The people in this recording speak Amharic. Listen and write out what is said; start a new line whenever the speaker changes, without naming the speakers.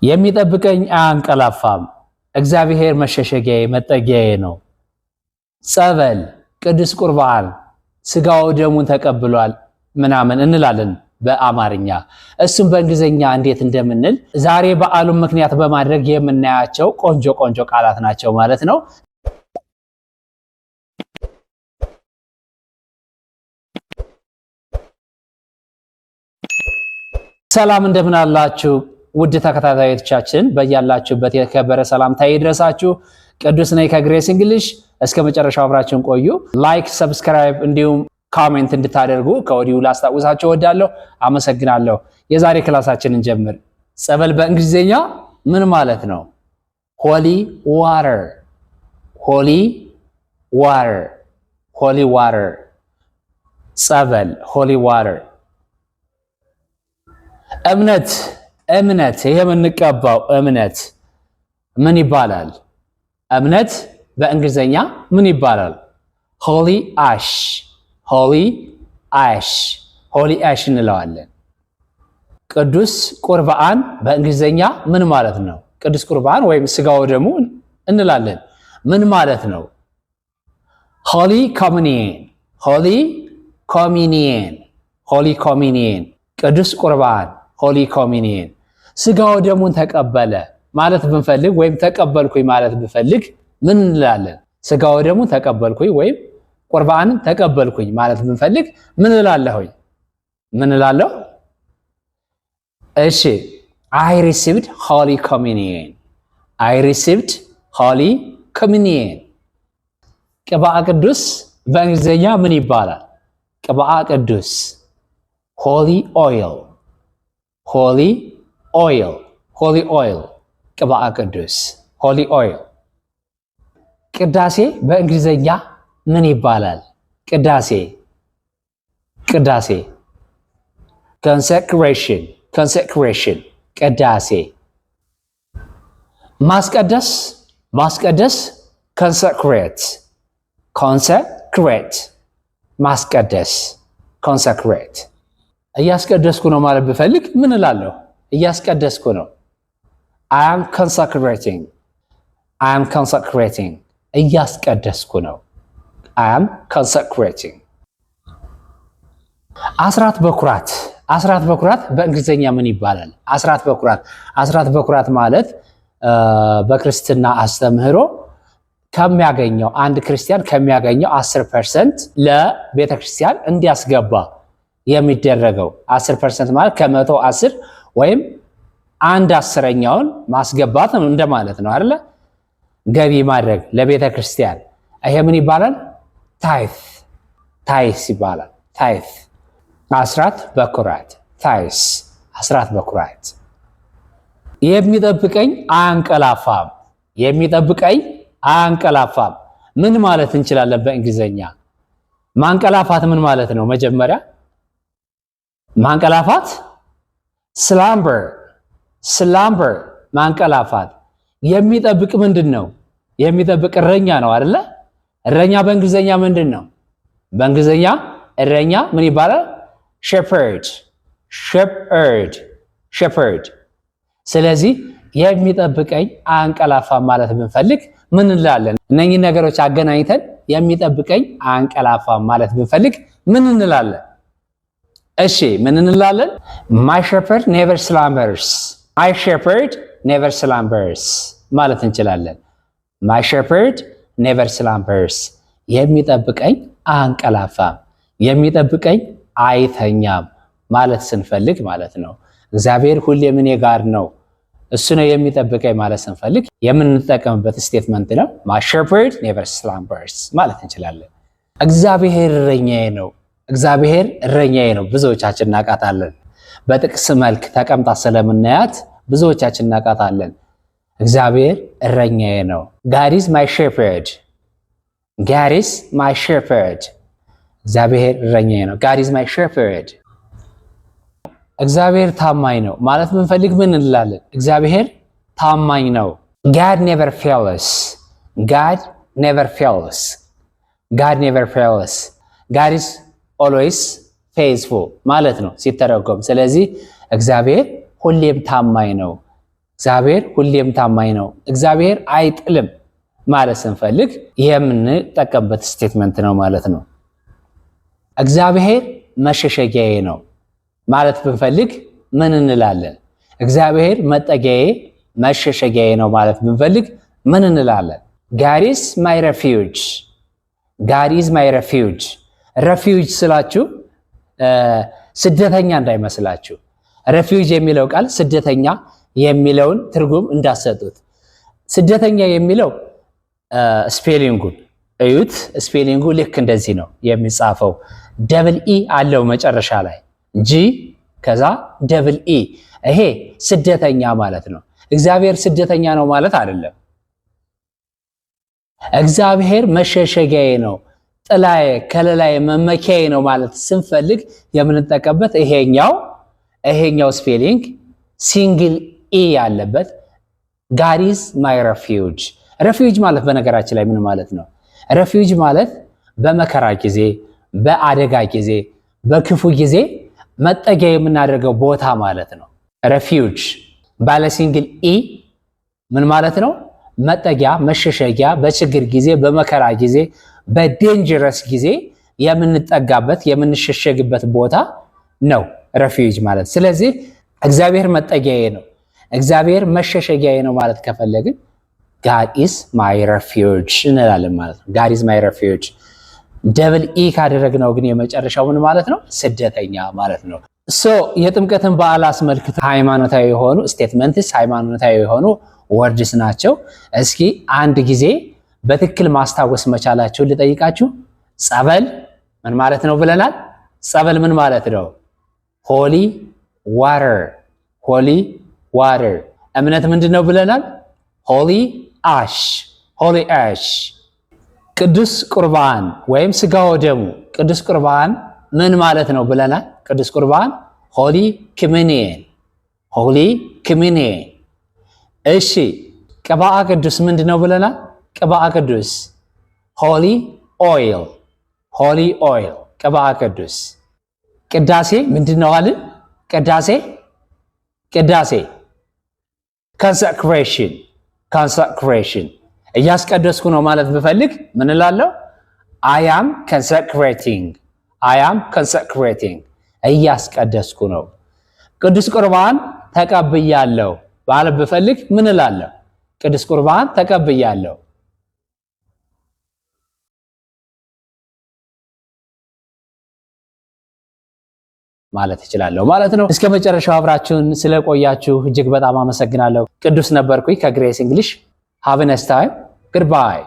የሚጠብቀኝ አያንቀላፋም። እግዚአብሔር መሸሸጊያዬ መጠጊያዬ ነው። ጸበል፣ ቅዱስ ቁርባን፣ ስጋው ደሙን ተቀብሏል ምናምን እንላለን በአማርኛ። እሱም በእንግሊዝኛ እንዴት እንደምንል ዛሬ በዓሉን ምክንያት በማድረግ የምናያቸው ቆንጆ ቆንጆ ቃላት ናቸው ማለት ነው። ሰላም እንደምን አላችሁ ውድ ተከታታዮቻችን፣ በያላችሁበት የከበረ ሰላምታ ይድረሳችሁ። ቅዱስ ነኝ ከግሬስ እንግሊሽ። እስከ መጨረሻው አብራችሁን ቆዩ። ላይክ፣ ሰብስክራይብ እንዲሁም ኮሜንት እንድታደርጉ ከወዲሁ ላስታውሳችሁ እወዳለሁ። አመሰግናለሁ። የዛሬ ክላሳችንን ጀምር። ጸበል በእንግሊዝኛ ምን ማለት ነው? ሆሊ ዋተር፣ ሆሊ ዋተር፣ ሆሊ ዋተር። ጸበል ሆሊ ዋተር። እምነት፣ እምነት፣ ይሄ የምንቀባው እምነት ምን ይባላል? እምነት በእንግሊዝኛ ምን ይባላል? ሆሊ አሽ፣ ሆሊ አሽ፣ ሆሊ አሽ እንለዋለን። ቅዱስ ቁርባን በእንግሊዝኛ ምን ማለት ነው? ቅዱስ ቁርባን ወይም ስጋው ደሙ እንላለን። ምን ማለት ነው? ሆሊ ኮሚኒየን፣ ሆሊ ኮሚኒየን፣ ሆሊ ኮሚኒየን። ቅዱስ ቁርባን ሆሊ ኮሚኒየን። ስጋው ደሙን ተቀበለ ማለት ብንፈልግ ወይም ተቀበልኩኝ ማለት ብንፈልግ ምን እንላለን? ስጋው ደሙን ተቀበልኩኝ ወይም ቁርባንን ተቀበልኩኝ ማለት ብንፈልግ ምን እላለሁ? ምን እላለሁ? እሺ I received holy communion, I received holy communion። ቅብአ ቅዱስ በእንግሊዝኛ ምን ይባላል? ቅብአ ቅዱስ holy oil፣ holy oil፣ holy oil። ቅብአ ቅዱስ holy oil። ቅዳሴ በእንግሊዝኛ ምን ይባላል? ቅዳሴ፣ ቅዳሴ consecration፣ consecration። ቅዳሴ። ማስቀደስ፣ ማስቀደስ consecrate፣ consecrate። ማስቀደስ consecrate። እያስቀደስኩ ነው ማለት ብፈልግ ምን እላለሁ? እያስቀደስኩ ነው። I am consecrating፣ I am consecrating። እያስቀደስኩ ነው። I am consecrating። አስራት በኩራት፣ አስራት በኩራት በእንግሊዝኛ ምን ይባላል? አስራት በኩራት፣ አስራት በኩራት ማለት በክርስትና አስተምህሮ ከሚያገኘው አንድ ክርስቲያን ከሚያገኘው 10% ለቤተ ክርስቲያን እንዲያስገባ የሚደረገው 10% ማለት ከመቶ 10 ወይም 1/10ኛውን ማስገባት እንደማለት ነው አይደለ? ገቢ ማድረግ ለቤተ ክርስቲያን። ይሄ ምን ይባላል? ታይት፣ ታይስ ይባላል። ታይት፣ አስራት በኩራት፣ ታይስ፣ አስራት በኩራት። የሚጠብቀኝ አያንቀላፋም፣ የሚጠብቀኝ አያንቀላፋም። ምን ማለት እንችላለን በእንግሊዝኛ? ማንቀላፋት ምን ማለት ነው? መጀመሪያ ማንቀላፋት ስላምበር፣ ስላምበር ማንቀላፋት። የሚጠብቅ ምንድን ነው? የሚጠብቅ እረኛ ነው አይደለ? እረኛ በእንግሊዝኛ ምንድን ነው? በእንግሊዝኛ እረኛ ምን ይባላል? ሼፐርድ፣ ሼፐርድ፣ ሼፐርድ። ስለዚህ የሚጠብቀኝ አያንቀላፋም ማለት ብንፈልግ ምን እንላለን? እነኚህ ነገሮች አገናኝተን የሚጠብቀኝ አያንቀላፋም ማለት ብንፈልግ ምን እንላለን? እሺ ምን እንላለን? My shepherd never slumbers፣ My shepherd never slumbers ማለት እንችላለን። My shepherd never slumbers። የሚጠብቀኝ አያንቀላፋም፣ የሚጠብቀኝ አይተኛም ማለት ስንፈልግ ማለት ነው። እግዚአብሔር ሁሌም እኔ ጋር ነው፣ እሱ ነው የሚጠብቀኝ ማለት ስንፈልግ የምንጠቀምበት ስቴትመንት ነው። My shepherd never slumbers ማለት እንችላለን። እግዚአብሔር እረኛዬ ነው፣ እግዚአብሔር እረኛዬ ነው። ብዙዎቻችን እናውቃታለን። በጥቅስ መልክ ተቀምጣ ስለምናያት ብዙዎቻችን እናውቃታለን። እግዚአብሔር እረኛዬ ነው። God is my shepherd፣ God is my shepherd። እግዚአብሔር እረኛዬ ነው። God is my shepherd። እግዚአብሔር ታማኝ ነው ማለት ብንፈልግ ምን እንላለን? እግዚአብሔር ታማኝ ነው። God never fails፣ God never fails፣ God never fails። God is always faithful ማለት ነው ሲተረጎም። ስለዚህ እግዚአብሔር ሁሌም ታማኝ ነው። እግዚአብሔር ሁሌም ታማኝ ነው፣ እግዚአብሔር አይጥልም ማለት ስንፈልግ የምንጠቀምበት ስቴትመንት ነው ማለት ነው። እግዚአብሔር መሸሸጊያዬ ነው ማለት ብንፈልግ ምን እንላለን? እግዚአብሔር መጠጊያዬ መሸሸጊያዬ ነው ማለት ብንፈልግ ምን እንላለን? God is my refuge. God is my refuge. refuge ስላችሁ ስደተኛ እንዳይመስላችሁ። refuge የሚለው ቃል ስደተኛ የሚለውን ትርጉም እንዳሰጡት። ስደተኛ የሚለው ስፔሊንጉን እዩት። ስፔሊንጉ ልክ እንደዚህ ነው የሚጻፈው። ደብል ኢ አለው መጨረሻ ላይ ጂ ከዛ ደብል ኢ። ይሄ ስደተኛ ማለት ነው። እግዚአብሔር ስደተኛ ነው ማለት አይደለም። እግዚአብሔር መሸሸጊያዬ ነው፣ ጥላዬ፣ ከለላዬ፣ መመኪያዬ ነው ማለት ስንፈልግ የምንጠቀምበት ይሄኛው ስፔሊንግ ሲንግል ኢ ያለበት God is my refuge። refuge ማለት በነገራችን ላይ ምን ማለት ነው? refuge ማለት በመከራ ጊዜ፣ በአደጋ ጊዜ፣ በክፉ ጊዜ መጠጊያ የምናደርገው ቦታ ማለት ነው። refuge ባለ ሲንግል ኢ ምን ማለት ነው? መጠጊያ፣ መሸሸጊያ፣ በችግር ጊዜ፣ በመከራ ጊዜ፣ በዴንጀረስ ጊዜ የምንጠጋበት የምንሸሸግበት ቦታ ነው refuge ማለት። ስለዚህ እግዚአብሔር መጠጊያዬ ነው፣ እግዚአብሔር መሸሸጊያዬ ነው ማለት ከፈለግን God is my refuge እንላለን ማለት ነው። God is my refuge። ደብል ኢ ካደረግነው ግን የመጨረሻው ምን ማለት ነው? ስደተኛ ማለት ነው። የጥምቀትን በዓል አስመልክቶ ሃይማኖታዊ የሆኑ ስቴትመንትስ፣ ሃይማኖታዊ የሆኑ ወርድስ ናቸው። እስኪ አንድ ጊዜ በትክክል ማስታወስ መቻላችሁ ልጠይቃችሁ። ጸበል ምን ማለት ነው ብለናል? ጸበል ምን ማለት ነው? ሆሊ ዋተር፣ ሆሊ ዋተር። እምነት ምንድን ነው ብለናል? ሆሊ አሽ፣ ሆሊ አሽ። ቅዱስ ቁርባን ወይም ስጋው ደሙ፣ ቅዱስ ቁርባን ምን ማለት ነው ብለናል? ቅዱስ ቁርባን ሆሊ ኮሚኒየን፣ ሆሊ ኮሚኒየን። እሺ ቅብአ ቅዱስ ምንድን ነው ብለናል? ቅብአ ቅዱስ ሆሊ ኦይል፣ ሆሊ ኦይል፣ ቅብአ ቅዱስ። ቅዳሴ ምንድን ነው አልን? ቅዳሴ ኮንሰክሬሽን፣ ኮንሰክሬሽን። እያስቀደስኩ ነው ማለት ብፈልግ ምን እላለሁ? I am consecrating፣ I am consecrating፣ እያስቀደስኩ ነው። ቅዱስ ቁርባን ተቀብያለሁ ማለት ብፈልግ ምን እላለሁ? ቅዱስ ቁርባን ተቀብያለሁ። ማለት እችላለሁ ማለት ነው። እስከ መጨረሻው አብራችሁን ስለቆያችሁ እጅግ በጣም አመሰግናለሁ። ቅዱስ ነበርኩኝ ከግሬስ እንግሊሽ። ሃቭ ኤ ናይስ ታይም። ጉድባይ